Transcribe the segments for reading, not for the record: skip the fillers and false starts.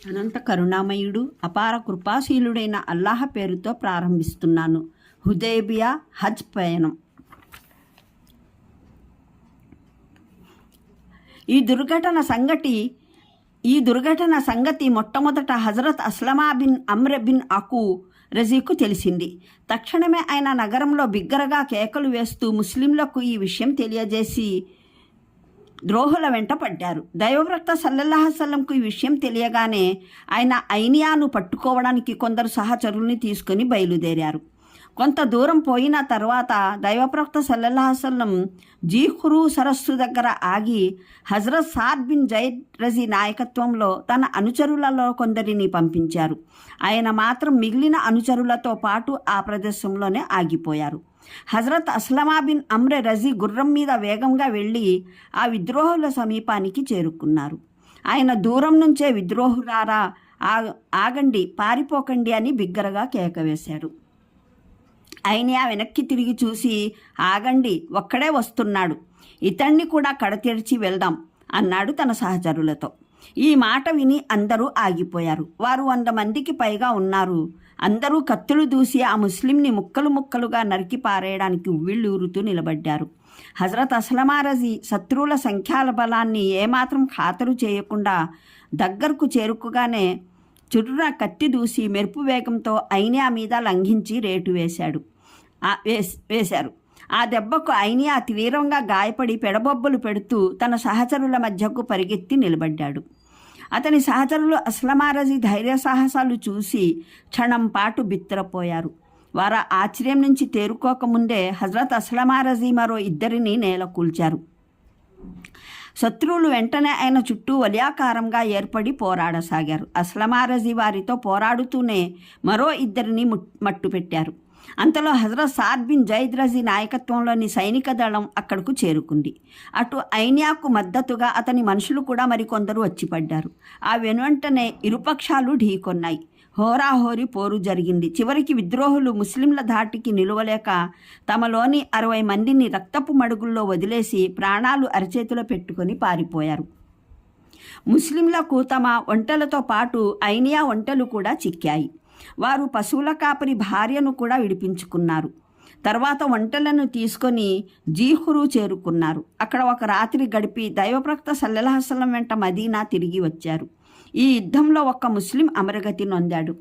అనంత కరుణామయుడు అపార కృపాశీలుడైన అల్లాహ్ పేరుతో ప్రారంభిస్తున్నాను. హుదైబియా హజ్ పయనం. ఈ దుర్ఘటన సంగతి మొట్టమొదట హజరత్ అస్లమా బిన్ అమ్ర్ బిన్ అకు రజీకు తెలిసింది. తక్షణమే ఆయన నగరంలో బిగ్గరగా కేకలు వేస్తూ ముస్లింలకు ఈ విషయం తెలియజేసి ద్రోహుల వెంట పడ్డారు. దైవవ్రక్త సల్లల్లాహు అలైహి వసల్లంకు ఈ విషయం తెలియగానే ఆయన ఐనియాను పట్టుకోవడానికి కొందరు సహచరుల్ని తీసుకుని బయలుదేరారు. కొంత దూరం పోయిన తర్వాత దైవప్రవక్త సల్లల్లాహు అలైహి వసల్లం జీహురు సరస్సు దగ్గర ఆగి హజరత్ సాద్ బిన్ జైద్ రజీ నాయకత్వంలో తన అనుచరులలో కొందరిని పంపించారు. ఆయన మాత్రం మిగిలిన అనుచరులతో పాటు ఆ ప్రదేశంలోనే ఆగిపోయారు. హజరత్ అస్లమా బిన్ అమ్ర్ రజీ గుర్రం మీద వేగంగా వెళ్ళి ఆ విద్రోహుల సమీపానికి చేరుకున్నారు. ఆయన దూరం నుంచే విద్రోహులారా ఆగండి, పారిపోకండి అని బిగ్గరగా కేక వేశాడు. ఐనియా వెనక్కి తిరిగి చూసి ఆగండి, ఒక్కడే వస్తున్నాడు, ఇతన్ని కూడా కడతెరిచి వెళ్దాం అన్నాడు తన సహచరులతో. ఈ మాట విని అందరూ ఆగిపోయారు. వారు 100 మందికి పైగా ఉన్నారు. అందరూ కత్తులు దూసి ఆ ముస్లింని ముక్కలు ముక్కలుగా నరికి పారేయడానికి ఉవ్విళ్ళూరుతూ నిలబడ్డారు. హజరత్ అస్లమా రజీ శత్రువుల సంఖ్యాల బలాన్ని ఏమాత్రం ఖాతరు చేయకుండా దగ్గరకు చేరుకుగానే చుర్రున కత్తి దూసి మెరుపు వేగంతో ఐనియా మీద లంఘించి రేటు వేశారు. ఆ దెబ్బకు ఐనియా తీవ్రంగా గాయపడి పెడబొబ్బలు పెడుతూ తన సహచరుల మధ్యకు పరిగెత్తి నిలబడ్డాడు. అతని సహచరులు అస్లమా రజీ ధైర్య సాహసాలు చూసి క్షణం పాటు బిత్తరపోయారు. వారు ఆశ్చర్యం నుంచి తేరుకోకముందే హజరత్ అస్లమా రజీ మరో 2 నేల కూల్చారు. శత్రువులు వెంటనే ఆయన చుట్టూ వలయాకారంగా ఏర్పడి పోరాడసాగారు. అస్లమా రజీ వారితో పోరాడుతూనే మరో 2 మట్టుపెట్టారు. అంతలో హజరత్ సాద్ బిన్ జైద్ రజీ నాయకత్వంలోని సైనిక దళం అక్కడకు చేరుకుంది. అటు ఐనియాకు మద్దతుగా అతని మనుషులు కూడా మరికొందరు వచ్చిపడ్డారు. ఆ వెనువెంటనే ఇరుపక్షాలు ఢీకొన్నాయి. హోరాహోరీ పోరు జరిగింది. చివరికి విద్రోహులు ముస్లింల ధాటికి నిలువలేక తమలోని 60 మందిని రక్తపు మడుగుల్లో వదిలేసి ప్రాణాలు అరచేతిలో పెట్టుకొని పారిపోయారు. ముస్లింలకు తమ ఒంటెలతో పాటు ఐనియా ఒంటెలు కూడా చిక్కాయి. వారు పశువుల కాపరి భార్యను కూడా విడిపించుకున్నారు. తర్వాత ఒంటెలను తీసుకొని జీహురు చేరుకున్నారు. అక్కడ ఒక రాత్రి గడిపి దైవప్రవక్త సల్లల్లాహు అలైహి వసల్లం వెంట మదీనా తిరిగి వచ్చారు. ఈ యుద్ధంలో ఒక్క ముస్లిం అమరగతి నొందాడు.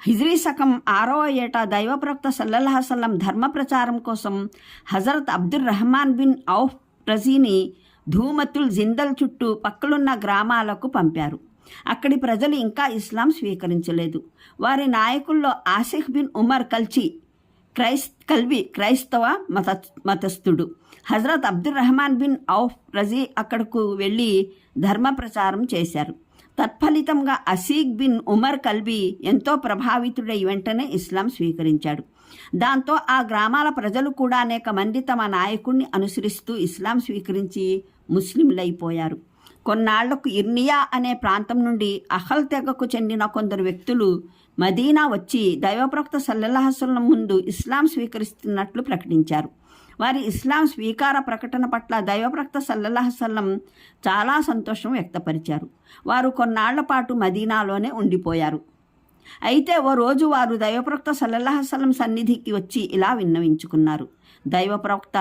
హిజ్రీ శకం 6వ ఏట దైవప్రవక్త సల్లల్లాహు అలైహి వసల్లం ధర్మ ప్రచారం కోసం హజరత్ అబ్దుర్ రహమాన్ బిన్ ఔఫ్ రజీని ధూమతుల్ జిందల్ చుట్టూ పక్కలున్న గ్రామాలకు పంపారు. అక్కడి ప్రజలు ఇంకా ఇస్లాం స్వీకరించలేదు. వారి నాయకుల్లో ఆసిఫ్ బిన్ ఉమర్ కల్వి క్రైస్తవ మతస్థుడు. హజరత్ అబ్దుర్ రహమాన్ బిన్ ఔఫ్ రజీ అక్కడకు వెళ్ళి ధర్మ ప్రచారం చేశారు. తత్ఫలితంగా అసీక్ బిన్ ఉమర్ కల్బీ ఎంతో ప్రభావితుడై వెంటనే ఇస్లాం స్వీకరించాడు. దాంతో ఆ గ్రామాల ప్రజలు కూడా అనేక మంది తమ నాయకుడిని అనుసరిస్తూ ఇస్లాం స్వీకరించి ముస్లింలైపోయారు. కొన్నాళ్లకు ఇర్నియా అనే ప్రాంతం నుండి అహల్ తెగకు చెందిన కొందరు వ్యక్తులు మదీనా వచ్చి దైవప్రవక్త సల్లల్లాహు అలైహి వసల్లం ముందు ఇస్లాం స్వీకరిస్తున్నట్లు ప్రకటించారు. వారి ఇస్లాం స్వీకార ప్రకటన పట్ల దైవప్రవక్త సల్లల్లాహు అలైహి వసల్లం చాలా సంతోషం వ్యక్తపరిచారు. వారు కొన్నాళ్ల పాటు మదీనాలోనే ఉండిపోయారు. అయితే ఓ రోజు వారు దైవప్రవక్త సల్లల్లాహు అలైహి వసల్లం సన్నిధికి వచ్చి ఇలా విన్నవించుకున్నారు. దైవప్రవక్త,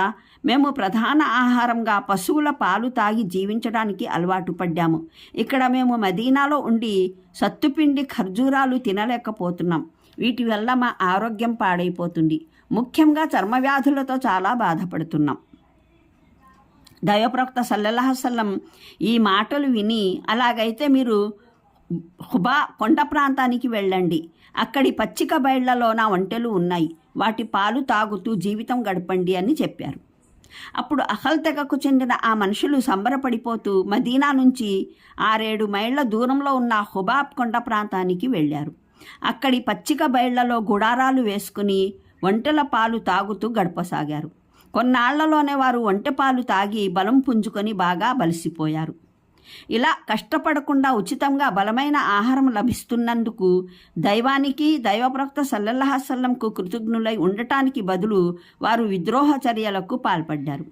మేము ప్రధాన ఆహారంగా పశువుల పాలు తాగి జీవించడానికి అలవాటు పడ్డాము. ఇక్కడ మేము మదీనాలో ఉండి సత్తుపిండి ఖర్జూరాలు తినలేకపోతున్నాం. వీటి వల్ల మా ఆరోగ్యం పాడైపోతుంది. ముఖ్యంగా చర్మవ్యాధులతో చాలా బాధపడుతున్నాం. దైవప్రవక్త సల్లల్లాహు అలైహి వసల్లం ఈ మాటలు విని, అలాగైతే మీరు హుబా కొండ ప్రాంతానికి వెళ్ళండి. అక్కడి పచ్చిక బయళ్లలో నా ఒంటెలు ఉన్నాయి. వాటి పాలు తాగుతూ జీవితం గడపండి అని చెప్పారు. అప్పుడు అహల్ తెగకు చెందిన ఆ మనుషులు సంబరపడిపోతూ మదీనా నుంచి 6-7 మైళ్ళ దూరంలో ఉన్న హుబాబ్ కొండ ప్రాంతానికి వెళ్ళారు. అక్కడి పచ్చిక బయళ్లలో గుడారాలు వేసుకుని ఒంటెల పాలు తాగుతూ గడపసాగారు. కొన్నాళ్లలోనే వారు ఒంటె పాలు తాగి బలం పుంజుకొని బాగా బలిసిపోయారు. ఇలా కష్టపడకుండా ఉచితంగా బలమైన ఆహారం లభిస్తున్నందుకు దైవానికి దైవప్రవక్త సల్లల్లాహు అలైహి వసల్లంకు కృతజ్ఞులై ఉండటానికి బదులు వారు విద్రోహ చర్యలకు పాల్పడ్డారు.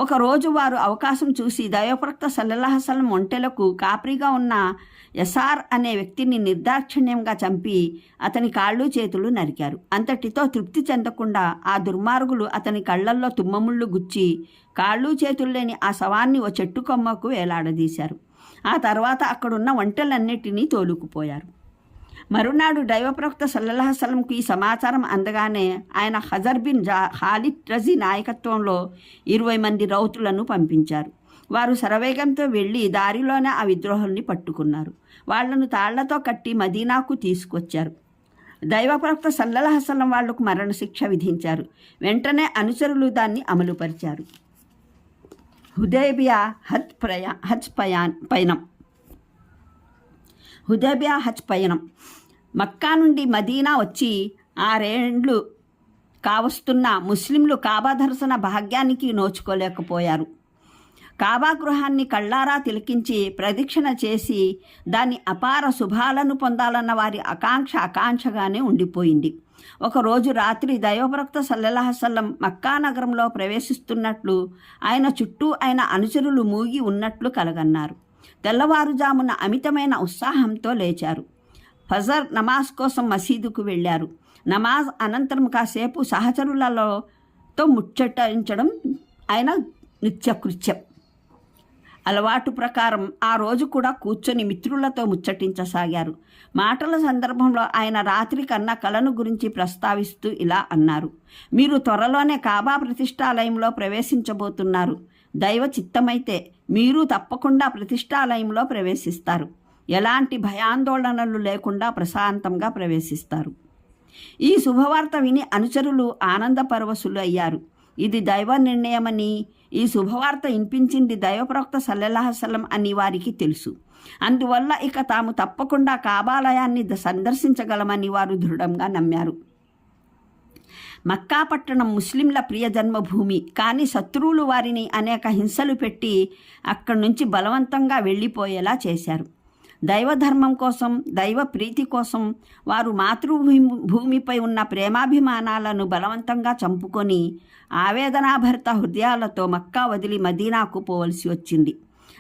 ఒకరోజు వారు అవకాశం చూసి దైవప్రవక్త సల్లల్లాహు అలైహి వసల్లం ఒంటెలకు కాపరిగా ఉన్న యసార్ అనే వ్యక్తిని నిర్దాక్షిణ్యంగా చంపి అతని కాళ్ళు చేతులు నరికారు. అంతటితో తృప్తి చెందకుండా ఆ దుర్మార్గులు అతని కళ్ళల్లో తుమ్మముళ్ళు గుచ్చి కాళ్ళు చేతులు లేని ఆ శవాన్ని ఓ చెట్టు కొమ్మకు వేలాడదీశారు. ఆ తర్వాత అక్కడున్న ఒంటెలన్నిటినీ తోలుకుపోయారు. మరునాడు దైవప్రవక్త సల్లల్లాహు అలైహి వసల్లంకు ఈ సమాచారం అందగానే ఆయన హజర్ బిన్ ఖాలిద్ రజీ నాయకత్వంలో 20 మంది రౌతులను పంపించారు. వారు శరవేగంతో వెళ్ళి దారిలోనే ఆ విద్రోహుల్ని పట్టుకున్నారు. వాళ్లను తాళ్లతో కట్టి మదీనాకు తీసుకొచ్చారు. దైవప్రవక్త సల్లల్లాహు అలైహి వసల్లం వాళ్లకు మరణశిక్ష విధించారు. వెంటనే అనుచరులు దాన్ని అమలుపరిచారు. హుదైబియా హజ్ పయనం. మక్కా నుండి మదీనా వచ్చి 6 ఏండ్లు కావస్తున్న ముస్లింలు కాబా దర్శన భాగ్యానికి నోచుకోలేకపోయారు. కాబా గృహాన్ని కళ్ళారా తిలకించి ప్రదక్షిణ చేసి దాని అపార శుభాలను పొందాలన్న వారి ఆకాంక్షగానే ఉండిపోయింది. ఒకరోజు రాత్రి దైవప్రవక్త సల్లల్లాహు అలైహి వసల్లం మక్కా నగరంలో ప్రవేశిస్తున్నట్లు ఆయన చుట్టూ ఆయన అనుచరులు మూగి ఉన్నట్లు కలగన్నారు. తెల్లవారుజామున అమితమైన ఉత్సాహంతో లేచారు. ఫజర్ నమాజ్ కోసం మసీదుకు వెళ్ళారు. నమాజ్ అనంతరం కాసేపు సహచరులతో ముచ్చటించడం ఆయన నిత్యకృత్యం. అలవాటు ప్రకారం ఆ రోజు కూడా కూర్చొని మిత్రులతో ముచ్చటించసాగారు. మాటల సందర్భంలో ఆయన రాత్రి కన్నా కలను గురించి ప్రస్తావిస్తూ ఇలా అన్నారు: మీరు త్వరలోనే కాబా ప్రతిష్టాలయంలో ప్రవేశించబోతున్నారు. దైవ చిత్తమైతే మీరు తప్పకుండా ప్రతిష్టాలయంలో ప్రవేశిస్తారు. ఎలాంటి భయాందోళనలు లేకుండా ప్రశాంతంగా ప్రవేశిస్తారు. ఈ శుభవార్త విని అనుచరులు ఆనందపరవశులు అయ్యారు. ఇది దైవ నిర్ణయమని, ఈ శుభవార్త వినిపించింది దైవప్రవక్త సల్లల్లాహు అలైహి వసల్లం అని వారికి తెలుసు. అందువల్ల ఇక తాము తప్పకుండా కాబాలయాన్ని సందర్శించగలమని వారు దృఢంగా నమ్మారు. మక్కా పట్టణం ముస్లింల ప్రియ జన్మభూమి. కానీ శత్రువులు వారిని అనేక హింసలు పెట్టి అక్కడి నుంచి బలవంతంగా వెళ్ళిపోయేలా చేశారు. దైవధర్మం కోసం, దైవ ప్రీతి కోసం వారు మాతృభూమిపై ఉన్న ప్రేమాభిమానాలను బలవంతంగా చంపుకొని ఆవేదనాభరిత హృదయాలతో మక్కా వదిలి మదీనాకు పోవలసి వచ్చింది.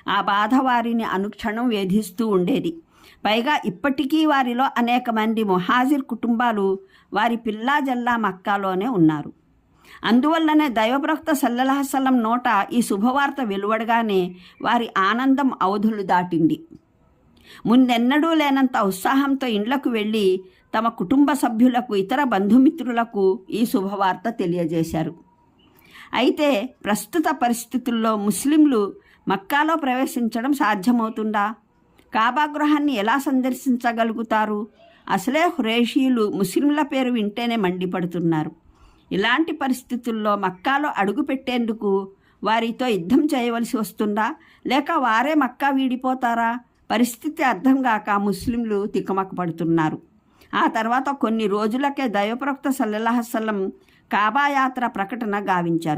ఆ బాధ వారిని అనుక్షణం వేధిస్తూ ఉండేది. పైగా ఇప్పటికీ వారిలో అనేక మంది ముహాజిర్ కుటుంబాలు వారి పిల్లా జల్లా మక్కాలోనే ఉన్నారు. అందువల్లనే దైవప్రవక్త సల్లల్లాహు అలైహి వసల్లం నోట ఈ శుభవార్త వెలువడగానే వారి ఆనందం అవధులు దాటింది. ముందెన్నడూ లేనంత ఉత్సాహంతో ఇండ్లకు వెళ్ళి తమ కుటుంబ సభ్యులకు, ఇతర బంధుమిత్రులకు ఈ శుభవార్త తెలియజేశారు. అయితే ప్రస్తుత పరిస్థితుల్లో ముస్లింలు మక్కాలో ప్రవేశించడం సాధ్యమవుతుందా? కాబా గృహాన్ని ఎలా సందర్శించగలుగుతారు? అసలే ఖురేషీలు ముస్లింల పేరు వింటేనే మండిపడుతున్నారు. ఇలాంటి పరిస్థితుల్లో మక్కాలో అడుగుపెట్టేందుకు వారితో యుద్ధం చేయవలసి వస్తుందా, లేక వారే మక్కా వీడిపోతారా? పరిస్థితి అర్థం కాక ముస్లింలు తికమకపడుతున్నారు. ఆ తర్వాత కొన్ని రోజులకే దైవప్రవక్త సల్లల్లాహు అలైహి వసల్లం కాబా యాత్ర ప్రకటన గావించారు.